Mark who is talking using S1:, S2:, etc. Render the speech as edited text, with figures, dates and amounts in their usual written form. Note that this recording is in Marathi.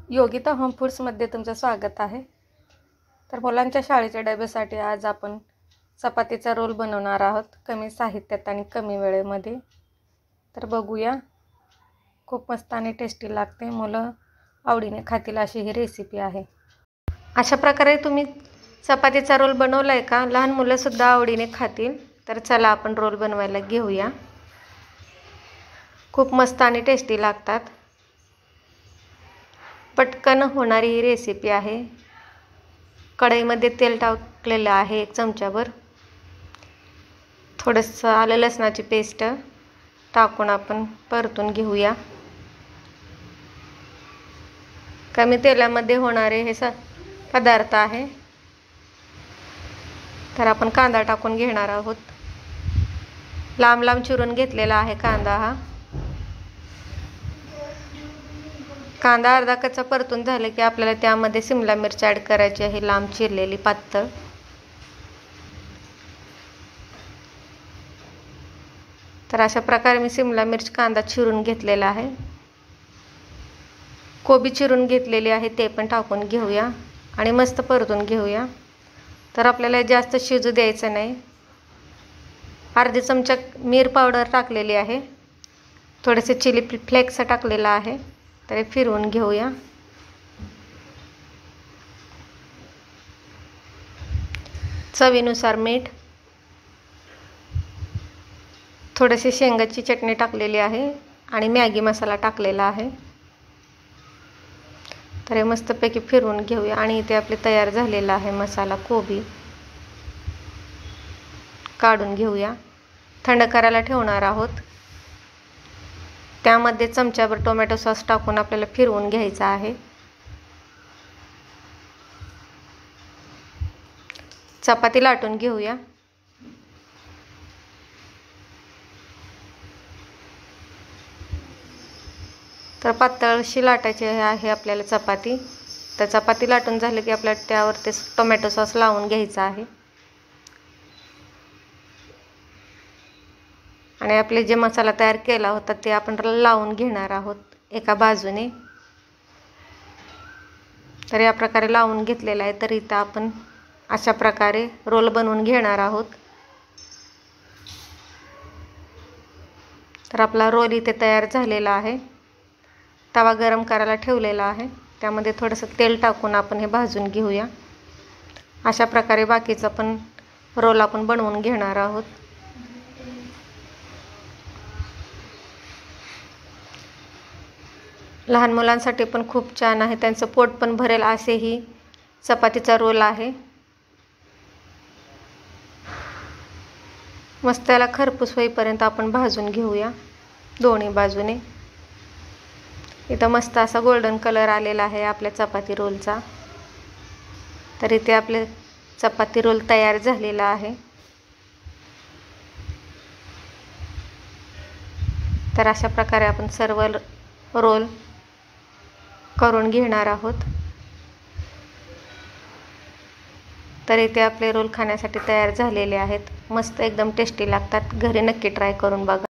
S1: योगिता होम फूड्समध्ये तुमचं स्वागत आहे। तर मुलांच्या शाळेच्या डब्यासाठी आज आपण चपातीचा रोल बनवणार आहोत, कमी साहित्यात आणि कमी वेळेमध्ये। तर बघूया, खूप मस्त आणि टेस्टी लागते, मुलं आवडीने खातील अशी ही रेसिपी आहे। अशा प्रकारे तुम्ही चपातीचा रोल बनवलाय का? लहान मुलं सुद्धा आवडीने खातील। तर चला आपण रोल बनवायला घेऊया। खूप मस्त आणि टेस्टी लागतात, पटकन होणारी ही रेसिपी आहे। कढईमध्ये तेल टाकलेलं आहे 1 चमचाभर। थोडंसं आलं लसणाची पेस्ट टाकून आपण परतून घेऊया। कमी तेलामध्ये होणारे हे पदार्थ आहे। तर आपण कांदा टाकून घेणार आहोत। लांब लांब चिरून घेतलेला आहे कांदा हा। कांदा अर्धा कच्चा परतून झाले की आपल्याला त्यामध्ये शिमला मिरची ॲड करायची आहे, लांब चिरलेली पातळ। तर अशा प्रकारे मी शिमला मिरची कांदा चिरून घेतलेला आहे। कोबी चिरून घेतलेली आहे, ते पण टाकून घेऊया आणि मस्त परतून घेऊया। तर आपल्याला जास्त शिजू द्यायचं नाही। अर्धा चमचा मिर पावडर टाकलेली आहे, थोडेसे चिली फ्लेक्स टाकलेला आहे। तर फिरवून घेऊया। चवीनुसार मीठ, थोडेसे शेंगाची चटणी टाकलेली आहे आणि मॅगी मसाला टाकलेला आहे। तर हे मस्तपैकी फिरवून घेऊया आणि इथे आपले तयार झालेला आहे मसाला। कोबी काढून घेऊया, थंड करायला ठेवणार आहोत। त्यामध्ये चमचाभर टोमॅटो सॉस टाकून आपल्याला फिरवून घ्यायचा आहे। चपाती लाटून घेऊया। तर पातळशी लाटायची आहे आपल्याला चपाती। तर चपाती लाटून झाली की आपल्याला त्यावरती टोमॅटो सॉस लावून घ्यायचा आहे आणि आपले जे मसाला तयार केला होता ते आपण लावून घेणार आहोत एका बाजूने। तर या प्रकारे लावून घेतलेला आहे। तर इथं आपण अशा प्रकारे रोल बनवून घेणार आहोत। तर आपला रोल इथे तयार झालेला आहे। तवा गरम करायला ठेवलेला आहे, त्यामध्ये थोडंसं तेल टाकून आपण हे भाजून घेऊया। अशा प्रकारे बाकीचं पण रोल आपण बनवून घेणार आहोत। लहान मुलांसाठी पण खूप छान आहे, त्यांचं पोट पण भरेल असे ही चपातीचा रोल आहे। मस्त त्याला खरपूस होईपर्यंत आपण भाजून घेऊया दोन्ही बाजूने। इथं मस्त असा गोल्डन कलर आलेला आहे आपल्या चपाती रोलचा। तर इथे आपले चपाती रोल तयार झालेला आहे। तर अशा प्रकारे आपण सर्व रोल करून घेणार आहोत। तर इथे आपले रोल खाण्यासाठी तयार झालेले आहेत। मस्त एकदम टेस्टी लागतात, घरी नक्की ट्राय करून बघा।